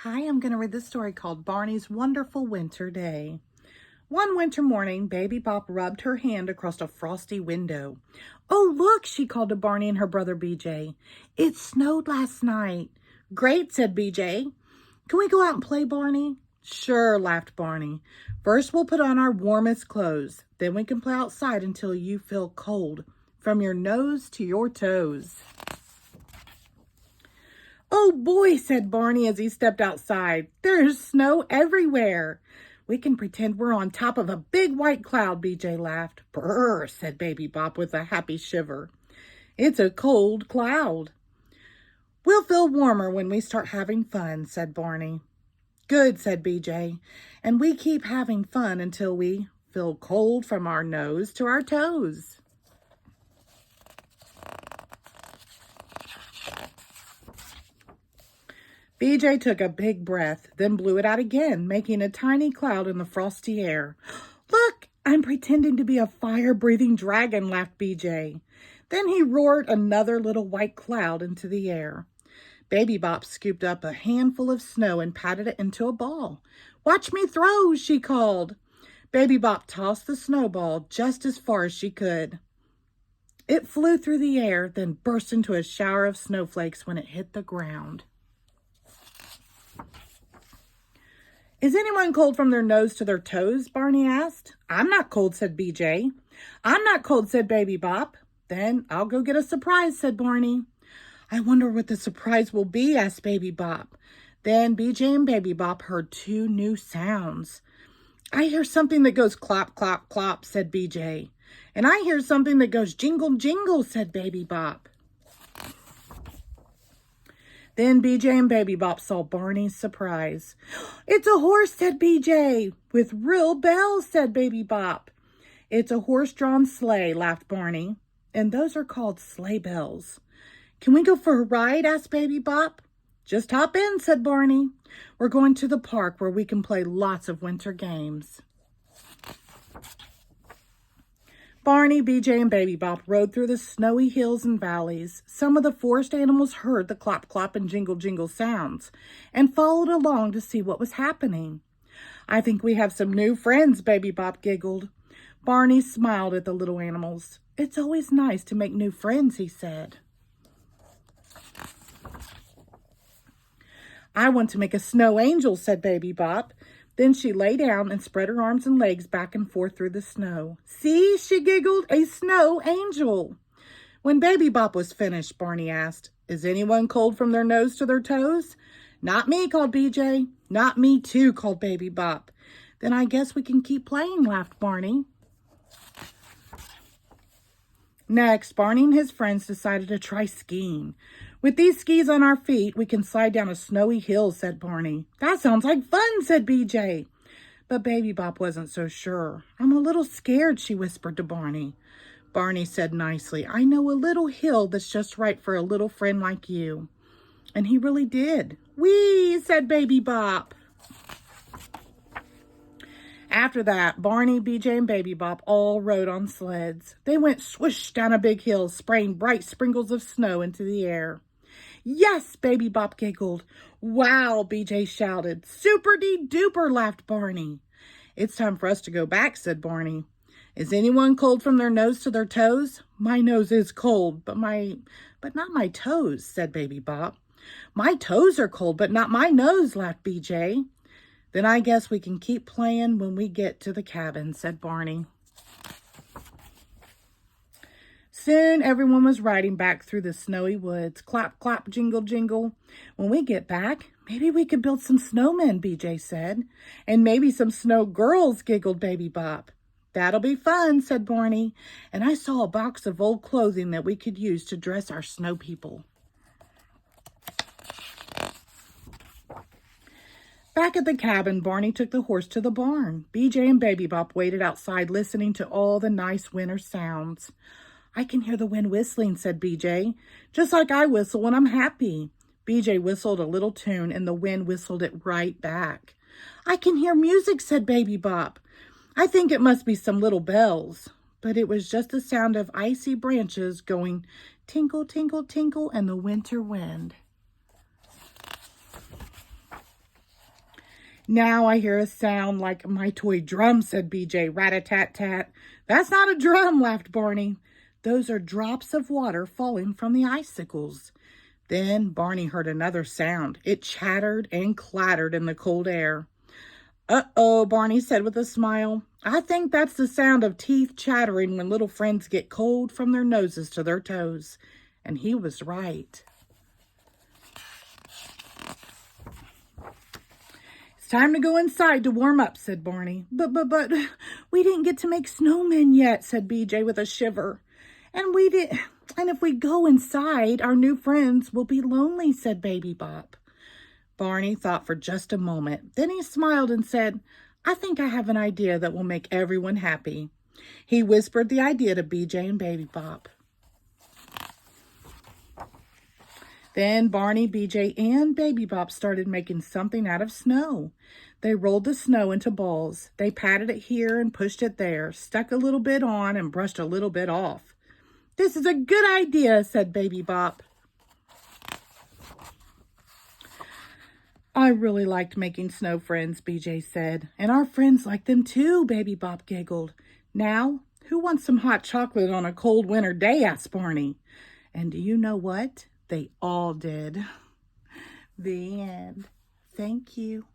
Hi, I'm going to read this story called Barney's Wonderful Winter Day. One winter morning, Baby Bop rubbed her hand across a frosty window. "Oh, look," she called to Barney and her brother BJ. "It snowed last night." "Great," said BJ. "Can we go out and play, Barney?" "Sure," laughed Barney. "First, we'll put on our warmest clothes. Then we can play outside until you feel cold, from your nose to your toes." "Oh boy," said Barney as he stepped outside. "There's snow everywhere." "We can pretend we're on top of a big white cloud," BJ laughed. "Brr," said Baby Bop with a happy shiver. "It's a cold cloud." "We'll feel warmer when we start having fun," said Barney. "Good," said BJ. "And we keep having fun until we feel cold from our nose to our toes." BJ took a big breath, then blew it out again, making a tiny cloud in the frosty air. "Look, I'm pretending to be a fire-breathing dragon," laughed BJ. Then he roared another little white cloud into the air. Baby Bop scooped up a handful of snow and patted it into a ball. "Watch me throw," she called. Baby Bop tossed the snowball just as far as she could. It flew through the air, then burst into a shower of snowflakes when it hit the ground. "Is anyone cold from their nose to their toes?" Barney asked. "I'm not cold," said BJ. "I'm not cold," said Baby Bop. "Then I'll go get a surprise," said Barney. "I wonder what the surprise will be," asked Baby Bop. Then BJ and Baby Bop heard two new sounds. "I hear something that goes clop, clop, clop," said BJ. "And I hear something that goes jingle, jingle," said Baby Bop. Then BJ and Baby Bop saw Barney's surprise. "It's a horse," said BJ. "With real bells," said Baby Bop. "It's a horse-drawn sleigh," laughed Barney. "And those are called sleigh bells." "Can we go for a ride?" asked Baby Bop. "Just hop in," said Barney. "We're going to the park where we can play lots of winter games." Barney, BJ, and Baby Bop rode through the snowy hills and valleys. Some of the forest animals heard the clop, clop, and jingle, jingle sounds and followed along to see what was happening. "I think we have some new friends," Baby Bop giggled. Barney smiled at the little animals. "It's always nice to make new friends," he said. "I want to make a snow angel," said Baby Bop. Then she lay down and spread her arms and legs back and forth through the snow. "See," she giggled, "a snow angel." When Baby Bop was finished, Barney asked, "Is anyone cold from their nose to their toes?" "Not me," called BJ. "Not me too," called Baby Bop. "Then I guess we can keep playing," laughed Barney. Next, Barney and his friends decided to try skiing. "With these skis on our feet, we can slide down a snowy hill," said Barney. "That sounds like fun," said BJ. But Baby Bop wasn't so sure. "I'm a little scared," she whispered to Barney. Barney said nicely, "I know a little hill that's just right for a little friend like you." And he really did. "Whee!" said Baby Bop. After that, Barney, BJ, and Baby Bop all rode on sleds. They went swoosh down a big hill, spraying bright sprinkles of snow into the air. "Yes!" Baby Bop giggled. "Wow!" BJ shouted. "Super-de-duper!" laughed Barney. "It's time for us to go back," said Barney. "Is anyone cold from their nose to their toes?" "My nose is cold, but not my toes," said Baby Bop. "My toes are cold, but not my nose," laughed BJ. "Then I guess we can keep playing when we get to the cabin," said Barney. Soon everyone was riding back through the snowy woods. Clap, clap, jingle, jingle. "When we get back, maybe we could build some snowmen," BJ said. "And maybe some snow girls," giggled Baby Bop. "That'll be fun," said Barney. "And I saw a box of old clothing that we could use to dress our snow people." Back at the cabin, Barney took the horse to the barn. BJ and Baby Bop waited outside listening to all the nice winter sounds. "I can hear the wind whistling," said BJ, "just like I whistle when I'm happy." BJ whistled a little tune and the wind whistled it right back. "I can hear music," said Baby Bop. "I think it must be some little bells." But it was just the sound of icy branches going tinkle, tinkle, tinkle and the winter wind. Now I hear a sound like my toy drum, said BJ. Rat-a-tat-tat. That's not a drum, laughed Barney. Those are drops of water falling from the icicles. Then Barney heard another sound. It chattered and clattered in the cold air. Uh-oh, Barney said with a smile. I think that's the sound of teeth chattering when little friends get cold from their noses to their toes. And he was right. It's time to go inside to warm up, said Barney. But, we didn't get to make snowmen yet, said BJ with a shiver. And if we go inside, our new friends will be lonely, said Baby Bop. Barney thought for just a moment. Then he smiled and said, I think I have an idea that will make everyone happy. He whispered the idea to BJ and Baby Bop. Then Barney, BJ, and Baby Bop started making something out of snow. They rolled the snow into balls. They patted it here and pushed it there, stuck a little bit on and brushed a little bit off. This is a good idea, said Baby Bop. I really liked making snow friends, BJ said. And our friends liked them too, Baby Bop giggled. Now, who wants some hot chocolate on a cold winter day, asked Barney. And do you know what? They all did. The end. Thank you.